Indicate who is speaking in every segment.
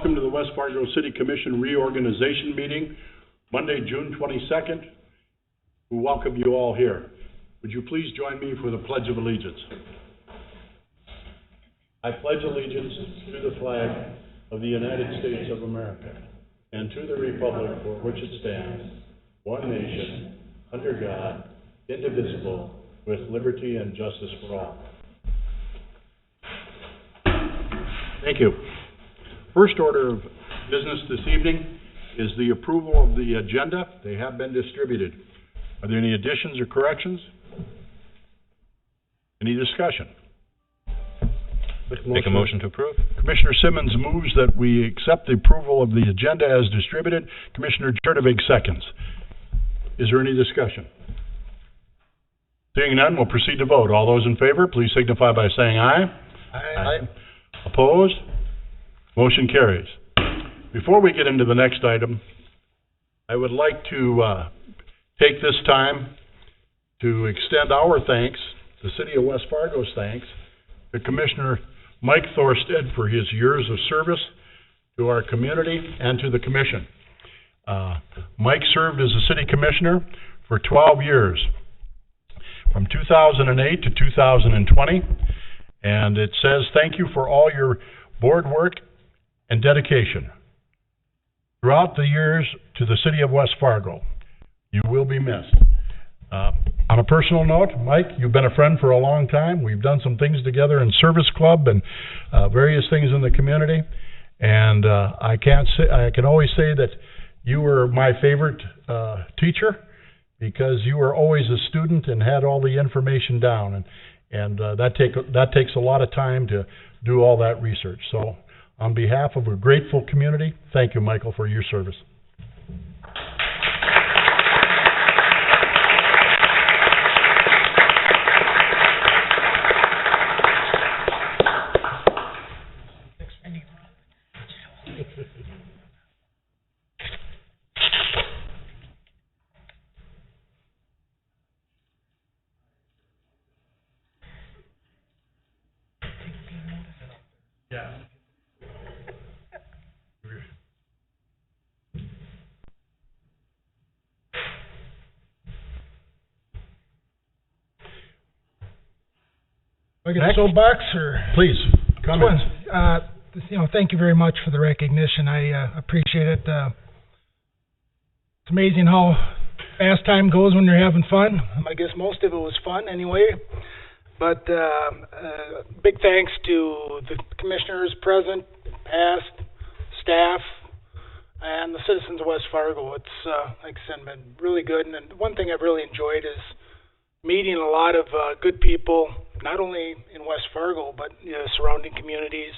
Speaker 1: welcome to the West Fargo City Commission reorganization meeting, Monday, June 22nd. We welcome you all here. Would you please join me for the Pledge of Allegiance? I pledge allegiance to the flag of the United States of America and to the republic for which it stands, one nation, under God, indivisible, with liberty and justice for all. Thank you. First order of business this evening is the approval of the agenda. They have been distributed. Are there any additions or corrections? Any discussion?
Speaker 2: Make a motion to approve.
Speaker 1: Commissioner Simmons moves that we accept the approval of the agenda as distributed. Commissioner Jurdovic seconds. Is there any discussion? Seeing none, we'll proceed to vote. All those in favor, please signify by saying aye.
Speaker 2: Aye.
Speaker 1: Opposed? Motion carries. Before we get into the next item, I would like to take this time to extend our thanks, the City of West Fargo's thanks, to Commissioner Mike Thorstead for his years of service to our community and to the Commission. Mike served as a City Commissioner for 12 years, from 2008 to 2020, and it says, thank you for all your board work and dedication throughout the years to the City of West Fargo. You will be missed. On a personal note, Mike, you've been a friend for a long time. We've done some things together in Service Club and various things in the community, and I can always say that you were my favorite teacher because you were always a student and had all the information down, and that takes a lot of time to do all that research. So on behalf of a grateful community, thank you, Michael, for your service.
Speaker 3: I get a soapbox, or
Speaker 1: please comment.
Speaker 3: Thank you very much for the recognition. I appreciate it. It's amazing how fast time goes when you're having fun. I guess most of it was fun anyway. But big thanks to the commissioners present, past, staff, and the citizens of West Fargo. It's like I said, been really good. And one thing I've really enjoyed is meeting a lot of good people, not only in West Fargo, but surrounding communities,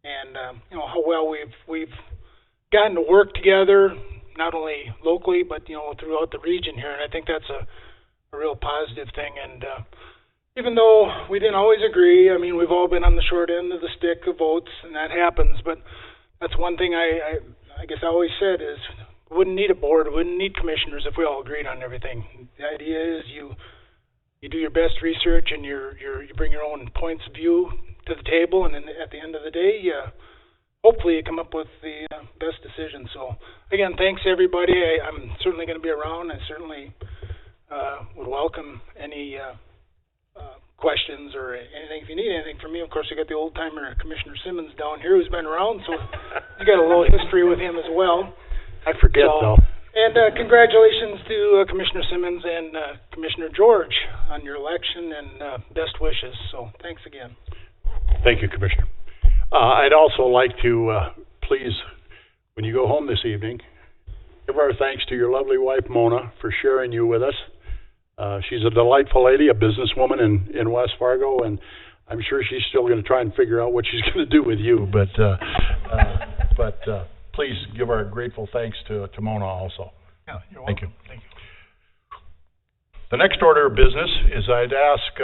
Speaker 3: and how well we've gotten to work together, not only locally, but throughout the region here. And I think that's a real positive thing. And even though we didn't always agree, I mean, we've all been on the short end of the stick of votes, and that happens. But that's one thing I guess I always said is, we wouldn't need a board, we wouldn't need commissioners if we all agreed on everything. The idea is you do your best research, and you bring your own points of view to the table, and then at the end of the day, hopefully you come up with the best decision. So again, thanks everybody. I'm certainly going to be around. I certainly would welcome any questions or anything. If you need anything from me, of course, you got the old timer Commissioner Simmons down here who's been around, so you got a little history with him as well.
Speaker 1: I forget though.
Speaker 3: And congratulations to Commissioner Simmons and Commissioner George on your election, and best wishes. So thanks again.
Speaker 1: Thank you, Commissioner. I'd also like to please, when you go home this evening, give our thanks to your lovely wife, Mona, for sharing you with us. She's a delightful lady, a businesswoman in West Fargo, and I'm sure she's still going to try and figure out what she's going to do with you. But please give our grateful thanks to Mona also.
Speaker 3: Yeah, you're welcome.
Speaker 1: Thank you. Thank you. The next order of business is I'd ask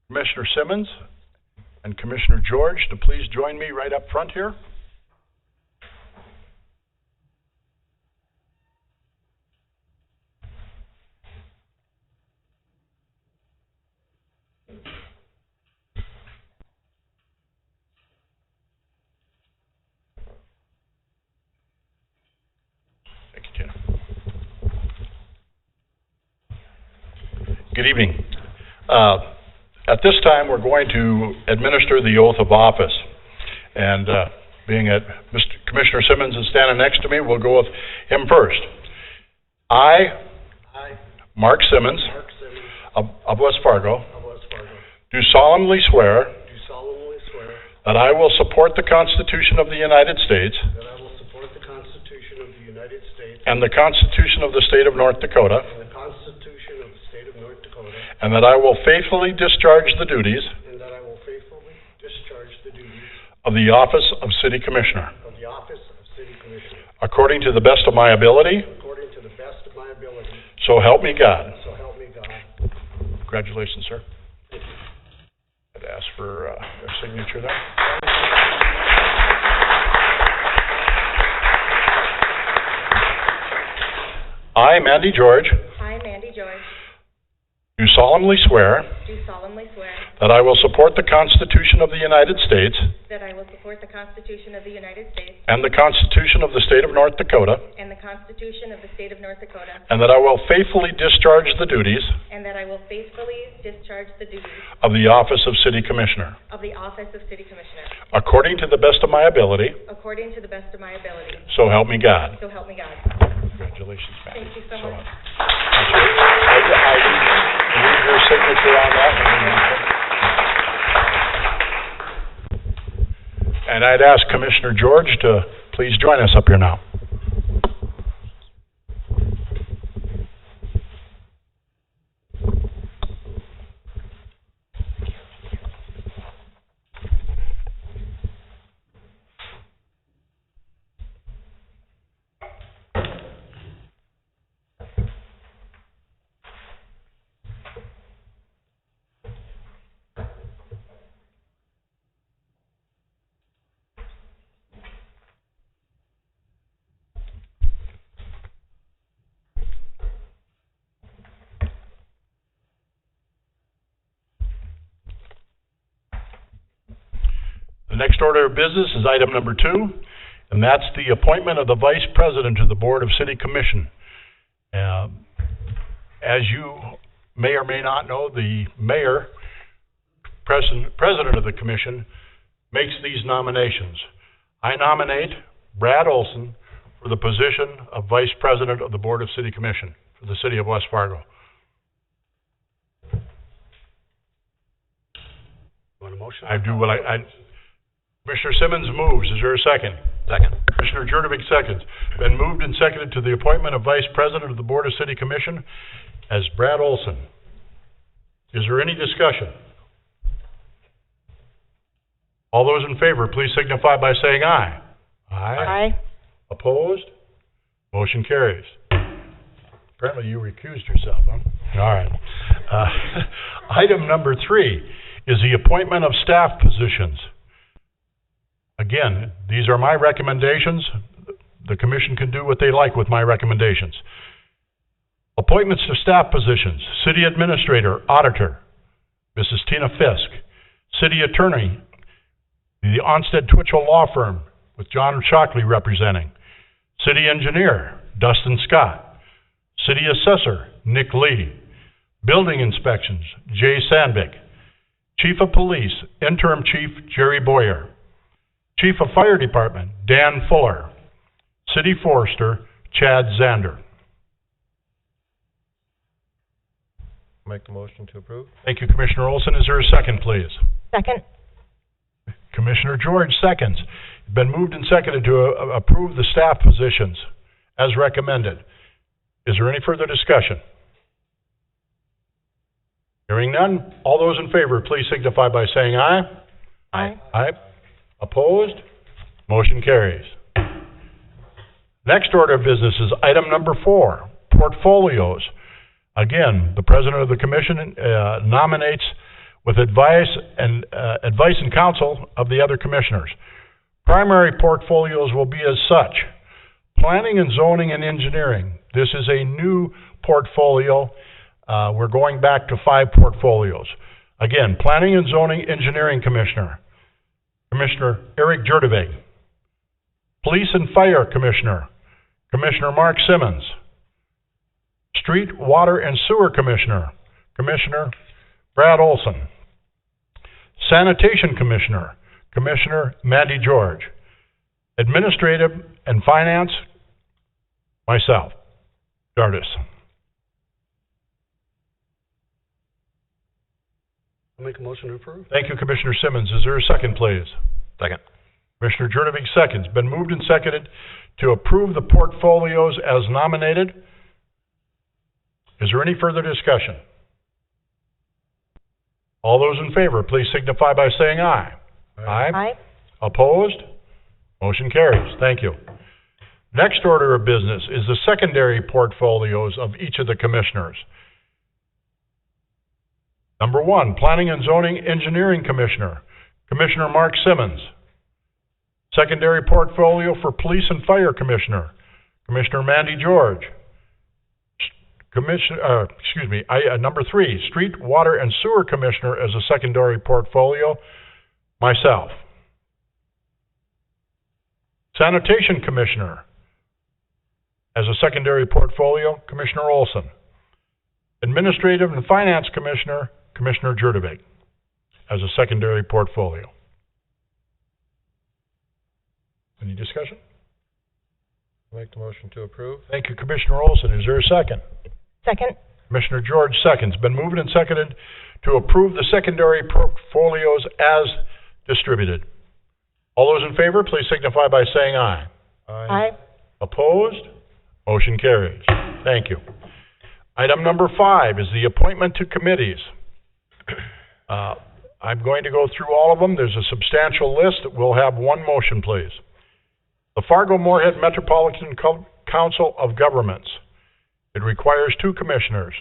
Speaker 1: Commissioner Simmons and Commissioner George to please join me right up front here. Good evening. At this time, we're going to administer the oath of office. And being that Commissioner Simmons is standing next to me, we'll go with him first. I, Mark Simmons, of West Fargo, do solemnly swear that I will support the Constitution of the United States and the Constitution of the State of North Dakota, and that I will faithfully discharge the duties of the office of City Commissioner according to the best of my ability, so help me God. Congratulations, sir. I'd ask for a signature there. I, Mandy George, do solemnly swear that I will support the Constitution of the United States and the Constitution of the State of North Dakota, and that I will faithfully discharge the duties of the office of City Commissioner according to the best of my ability, so help me God. Congratulations, Matt.
Speaker 2: Thank you so much.
Speaker 1: I need your signature on that. And I'd ask Commissioner George to please join us up here now. The next order of business is item number 2, and that's the appointment of the Vice President of the Board of City Commission. As you may or may not know, the Mayor, President of the Commission, makes these nominations. I nominate Brad Olson for the position of Vice President of the Board of City Commission for the City of West Fargo.
Speaker 4: Want a motion?
Speaker 1: I do what Commissioner Simmons moves. Is there a second?
Speaker 4: Second.
Speaker 1: Commissioner Jurdovic seconds. Been moved and seconded to the appointment of Vice President of the Board of City Commission as Brad Olson. Is there any discussion? All those in favor, please signify by saying aye.
Speaker 2: Aye.
Speaker 1: Opposed? Motion carries. Apparently you recused yourself, huh? All right. Item number 3 is the appointment of staff positions. Again, these are my recommendations. The commission can do what they like with my recommendations. Appointments to staff positions: City Administrator, Auditor, Mrs. Tina Fisk. City Attorney, the Onstead Twitchell Law Firm, with John Shockley representing. City Engineer, Dustin Scott. City Assessor, Nick Lee. Building Inspections, Jay Sandvik. Chief of Police, Interim Chief Jerry Boyer. Chief of Fire Department, Dan Fuller. City Forester, Chad Zander.
Speaker 4: Make the motion to approve.
Speaker 1: Thank you, Commissioner Olson. Is there a second, please?
Speaker 2: Second.
Speaker 1: Commissioner George seconds. It's been moved and seconded to approve the staff positions as recommended. Is there any further discussion? Hearing none, all those in favor, please signify by saying aye.
Speaker 2: Aye.
Speaker 1: Aye. Opposed? Motion carries. Next order of business is item number 4, portfolios. Again, the President of the Commission nominates with advice and counsel of the other commissioners. Primary portfolios will be as such: Planning and Zoning and Engineering. This is a new portfolio. We're going back to 5 portfolios. Again, Planning and Zoning Engineering Commissioner, Commissioner Eric Jurdovic. Police and Fire Commissioner, Commissioner Mark Simmons. Street, Water, and Sewer Commissioner, Commissioner Brad Olson. Sanitation Commissioner, Commissioner Mandy George. Administrative and Finance, myself, Dardis.
Speaker 4: I'll make a motion to approve.
Speaker 1: Thank you, Commissioner Simmons. Is there a second, please?
Speaker 4: Second.
Speaker 1: Commissioner Jurdovic seconds. Been moved and seconded to approve the portfolios as nominated. Is there any further discussion? All those in favor, please signify by saying aye.
Speaker 2: Aye.
Speaker 1: Opposed? Motion carries. Thank you. Next order of business is the secondary portfolios of each of the commissioners. Number 1, Planning and Zoning Engineering Commissioner, Commissioner Mark Simmons. Secondary portfolio for Police and Fire Commissioner, Commissioner Mandy George. Number 3, Street, Water, and Sewer Commissioner as a secondary portfolio, myself. Sanitation Commissioner as a secondary portfolio, Commissioner Olson. Administrative and Finance Commissioner, Commissioner Jurdovic as a secondary portfolio. Any discussion?
Speaker 4: I'll make the motion to approve.
Speaker 1: Thank you, Commissioner Olson. Is there a second?
Speaker 2: Second.
Speaker 1: Commissioner George seconds. Been moved and seconded to approve the secondary portfolios as distributed. All those in favor, please signify by saying aye.
Speaker 2: Aye.
Speaker 1: Opposed? Motion carries. Thank you. Item number 5 is the appointment to committees. I'm going to go through all of them. There's a substantial list. We'll have one motion, please. The Fargo-Moorhead Metropolitan Council of Governments. It requires 2 commissioners.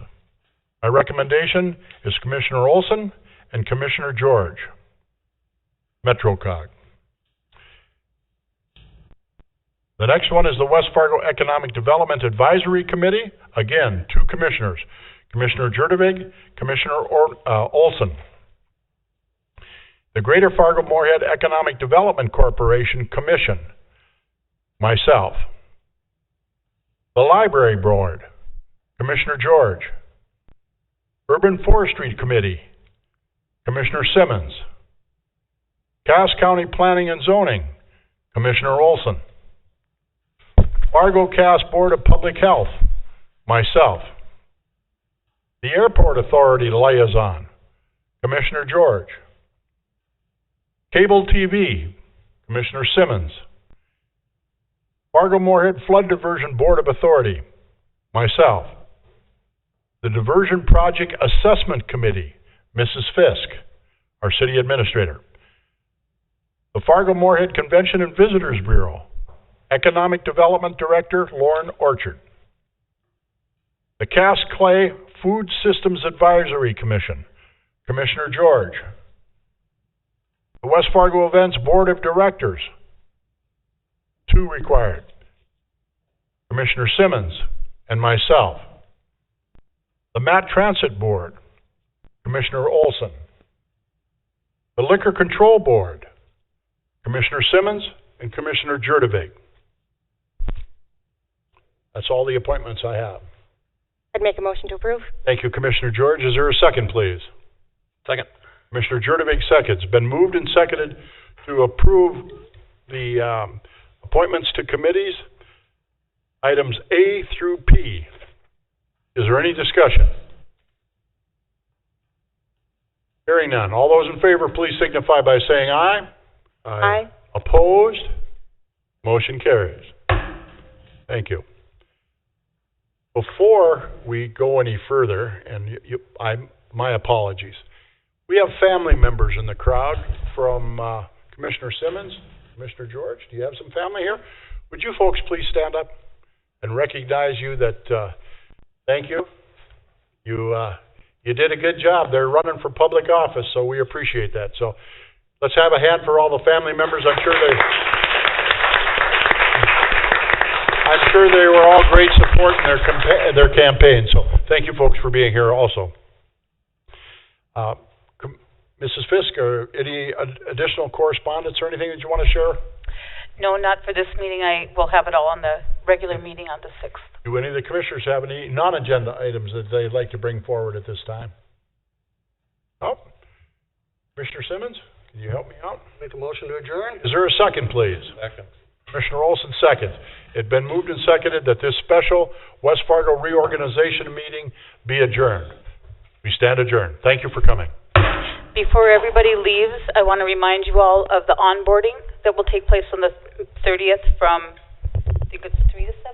Speaker 1: My recommendation is Commissioner Olson and Commissioner George. MetroCog. The next one is the West Fargo Economic Development Advisory Committee. Again, 2 commissioners. Commissioner Jurdovic, Commissioner Olson. The Greater Fargo-Moorhead Economic Development Corporation Commission. Myself. The Library Board. Commissioner George. Urban Forestry Committee. Commissioner Simmons. Cass County Planning and Zoning. Commissioner Olson. Fargo Cass Board of Public Health. Myself. The Airport Authority Liaison. Commissioner George. Cable TV. Commissioner Simmons. Fargo-Moorhead Flood Diversion Board of Authority. Myself. The Diversion Project Assessment Committee. Mrs. Fisk, our City Administrator. The Fargo-Moorhead Convention and Visitors Bureau. Economic Development Director, Lauren Orchard. The Cass Clay Food Systems Advisory Commission, Commissioner George. The West Fargo Events Board of Directors, 2 required. Commissioner Simmons and myself. The Matt Transit Board, Commissioner Olson. The Liquor Control Board, Commissioner Simmons and Commissioner Jurdovic. That's all the appointments I have.
Speaker 2: I'd make a motion to approve.
Speaker 1: Thank you, Commissioner George. Is there a second, please?
Speaker 4: Second.
Speaker 1: Commissioner Jurdovic seconds. Been moved and seconded to approve the appointments to committees, items A through P. Is there any discussion? Hearing none. All those in favor, please signify by saying aye.
Speaker 2: Aye.
Speaker 1: Opposed? Motion carries. Thank you. Before we go any further, and my apologies, we have family members in the crowd from Commissioner Simmons, Commissioner George. Do you have some family here? Would you folks please stand up and recognize you that, thank you. You did a good job. They're running for public office, so we appreciate that. So let's have a hand for all the family members. I'm sure they were all great support in their campaign. So thank you folks for being here also. Mrs. Fisk, any additional correspondence or anything that you want to share?
Speaker 5: No, not for this meeting. I will have it all on the regular meeting on the 6th.
Speaker 1: Do any of the commissioners have any non-agenda items that they'd like to bring forward at this time? Oh, Commissioner Simmons, can you help me out?
Speaker 4: Make a motion to adjourn?
Speaker 1: Is there a second, please?
Speaker 4: Second.
Speaker 1: Commissioner Olson, second. It's been moved and seconded that this special West Fargo reorganization meeting be adjourned. We stand adjourned. Thank you for coming.
Speaker 5: Before everybody leaves, I want to remind you all of the onboarding that will take place on the 30th from